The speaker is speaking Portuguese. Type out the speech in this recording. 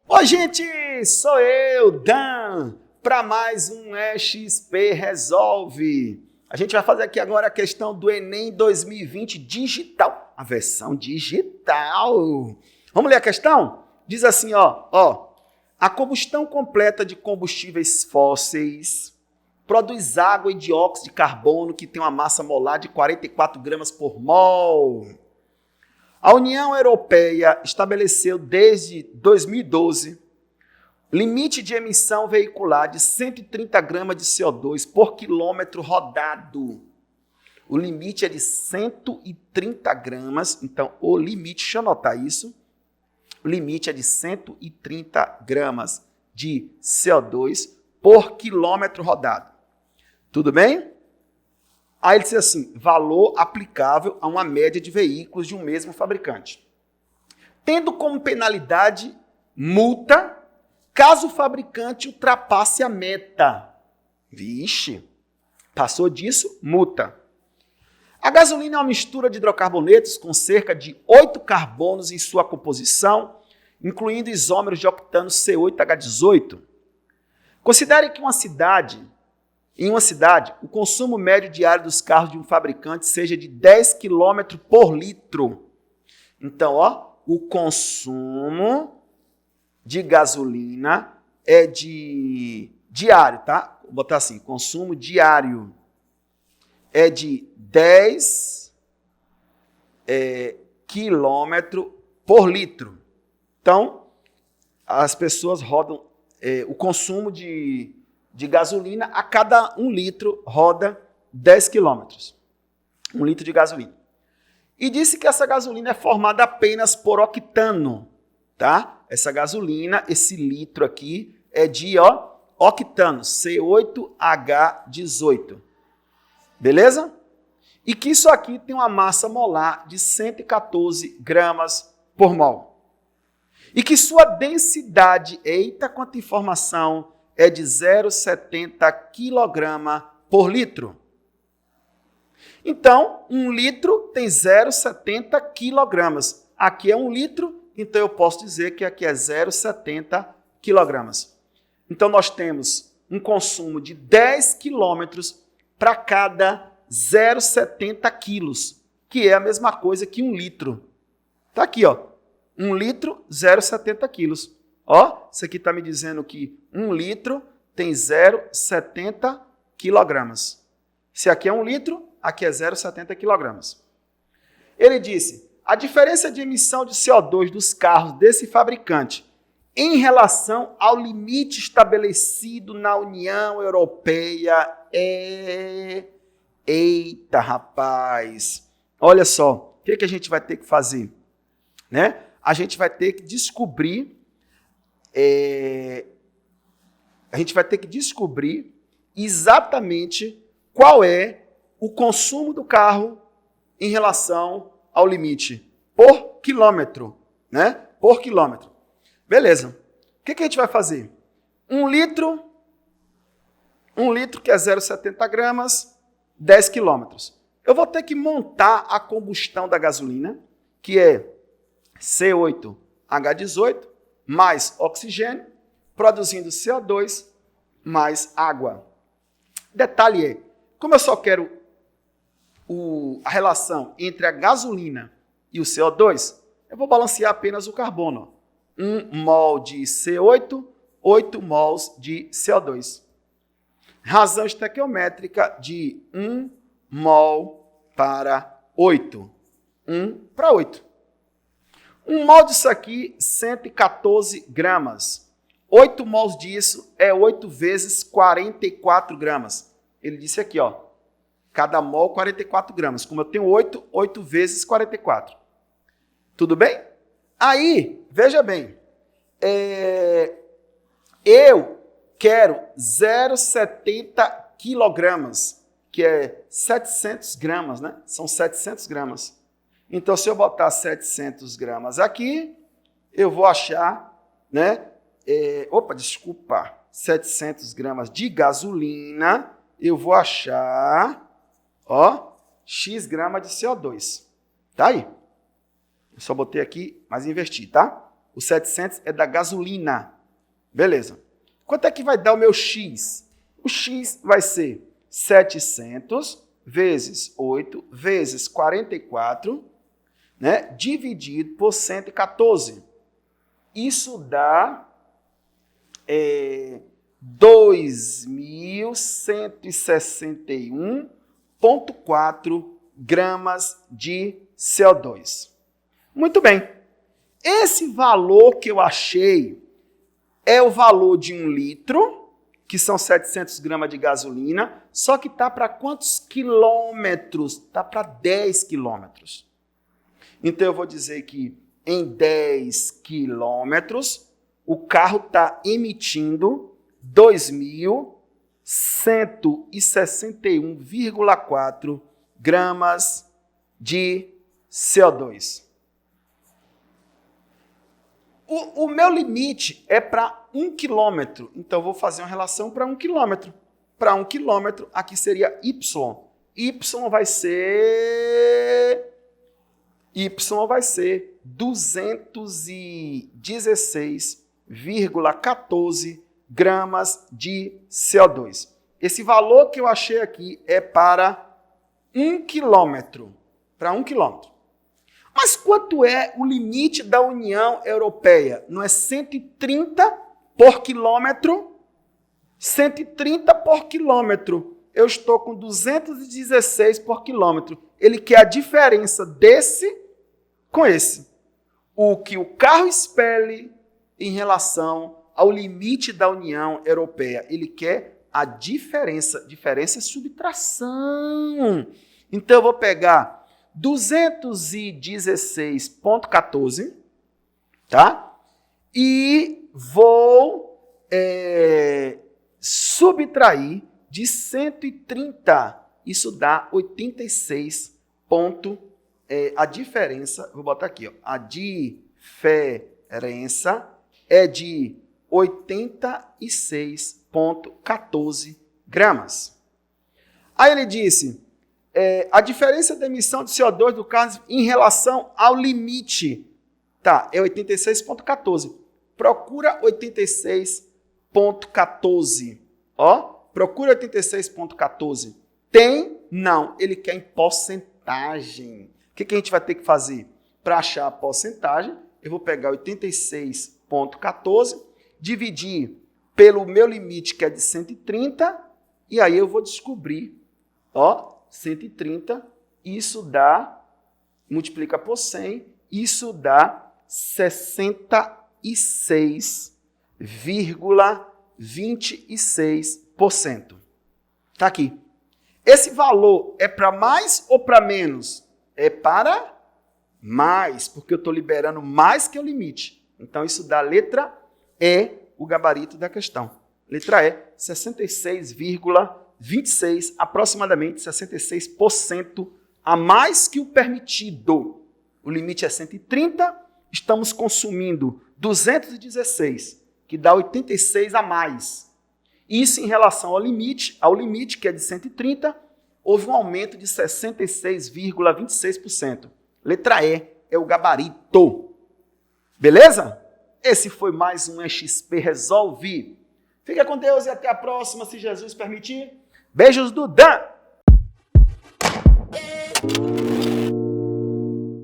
Oi, gente! Sou eu, Dan, para mais um XP Resolve. A gente vai fazer aqui agora a questão do Enem 2020 digital, a versão digital. Vamos ler a questão? Diz assim, ó. A combustão completa de combustíveis fósseis produz água e dióxido de carbono que tem uma massa molar de 44 gramas por mol. A União Europeia estabeleceu desde 2012 limite de emissão veicular de 130 gramas de CO2 por quilômetro rodado. O limite é de 130 gramas, então o limite, deixa eu anotar isso, o limite é de 130 gramas de CO2 por quilômetro rodado. Tudo bem? Aí ele diz assim, valor aplicável a uma média de veículos de um mesmo fabricante. Tendo como penalidade multa, caso o fabricante ultrapasse a meta. Vixe, passou disso, multa. A gasolina é uma mistura de hidrocarbonetos com cerca de 8 carbonos em sua composição, incluindo isômeros de octano C8H18. Considere que em uma cidade, o consumo médio diário dos carros de um fabricante seja de 10 km por litro. Então, o consumo de gasolina é diário, tá? Vou botar assim, consumo diário é de 10 km por litro. Então, as pessoas rodam, o consumo de gasolina, a cada 1 litro roda 10 quilômetros. 1 litro de gasolina. E disse que essa gasolina é formada apenas por octano, tá? Essa gasolina, esse litro aqui, é de octano, C8H18. Beleza? E que isso aqui tem uma massa molar de 114 gramas por mol. E que sua densidade, eita quanta informação, é de 0,70 kg por litro. Então, 1 litro tem 0,70 kg. Aqui é 1 litro, então eu posso dizer que aqui é 0,70 kg. Então, nós temos um consumo de 10 km para cada 0,70 quilos, que é a mesma coisa que 1 litro. Está aqui, 1 litro, 0,70 quilos. Isso aqui está me dizendo que 1 litro tem 0,70 quilogramas. Se aqui é 1 litro, aqui é 0,70 quilogramas. Ele disse, a diferença de emissão de CO2 dos carros desse fabricante em relação ao limite estabelecido na União Europeia é... Eita, rapaz! Olha só, o que a gente vai ter que fazer? Né? A gente vai ter que descobrir exatamente qual é o consumo do carro em relação ao limite por quilômetro, né? Por quilômetro. Beleza. O que a gente vai fazer? 1 litro que é 0,70 gramas, 10 quilômetros. Eu vou ter que montar a combustão da gasolina, que é C8H18, mais oxigênio, produzindo CO2, mais água. Detalhe é, como eu só quero a relação entre a gasolina e o CO2, eu vou balancear apenas o carbono. 1 mol de C8, 8 mols de CO2. Razão estequiométrica de 1 mol para 8. 1 para 8. 1 mol disso aqui, 114 gramas. 8 mols disso é 8 vezes 44 gramas. Ele disse aqui, cada mol 44 gramas. Como eu tenho 8, 8 vezes 44. Tudo bem? Aí, veja bem, eu quero 0,70 quilogramas, que é 700 gramas, né? São 700 gramas. Então, se eu botar 700 gramas aqui, eu vou achar, né? 700 gramas de gasolina, eu vou achar, X grama de CO2. Tá aí? Eu só botei aqui, mas inverti, tá? O 700 é da gasolina. Beleza. Quanto é que vai dar o meu X? O X vai ser 700 vezes 8 vezes 44, né, dividido por 114. Isso dá 2.161,4 gramas de CO2. Muito bem. Esse valor que eu achei é o valor de 1 litro, que são 700 gramas de gasolina, só que está para quantos quilômetros? Está para 10 quilômetros. Então, eu vou dizer que em 10 quilômetros, o carro está emitindo 2.161,4 gramas de CO2. O meu limite é para 1 quilômetro, então eu vou fazer uma relação para 1 quilômetro. Para 1 quilômetro, aqui seria Y. Y vai ser 216,14 gramas de CO2. Esse valor que eu achei aqui é para 1 quilômetro. Para 1 quilômetro. Mas quanto é o limite da União Europeia? Não é 130 por quilômetro? 130 por quilômetro. Eu estou com 216 por quilômetro. Ele quer a diferença desse com esse. O que o carro expele em relação ao limite da União Europeia. Ele quer a diferença. Diferença é subtração. Então, eu vou pegar 216,14, tá? E vou subtrair de 130. Isso dá 86 ponto. A diferença, vou botar aqui, ó, a diferença é de 86,14 gramas. Aí ele disse, a diferença da emissão de CO2 do carro em relação ao limite, tá, é 86,14. Procura 86,14. Ó, procura 86,14. Tem? Não. Ele quer em porcentagem. O que a gente vai ter que fazer? Para achar a porcentagem, eu vou pegar 86,14, dividir pelo meu limite, que é de 130, e aí eu vou descobrir, ó, 130, isso dá, multiplica por 100, isso dá 66,26%. Tá aqui. Esse valor é para mais ou para menos? É para mais, porque eu estou liberando mais que o limite. Então, isso dá a letra E, o gabarito da questão. Letra E, 66,26, aproximadamente 66% a mais que o permitido. O limite é 130, estamos consumindo 216, que dá 86 a mais. Isso em relação ao limite que é de 130, houve um aumento de 66,26%. Letra E é o gabarito. Beleza? Esse foi mais um XP Resolve. Fica com Deus e até a próxima, se Jesus permitir. Beijos do Dan!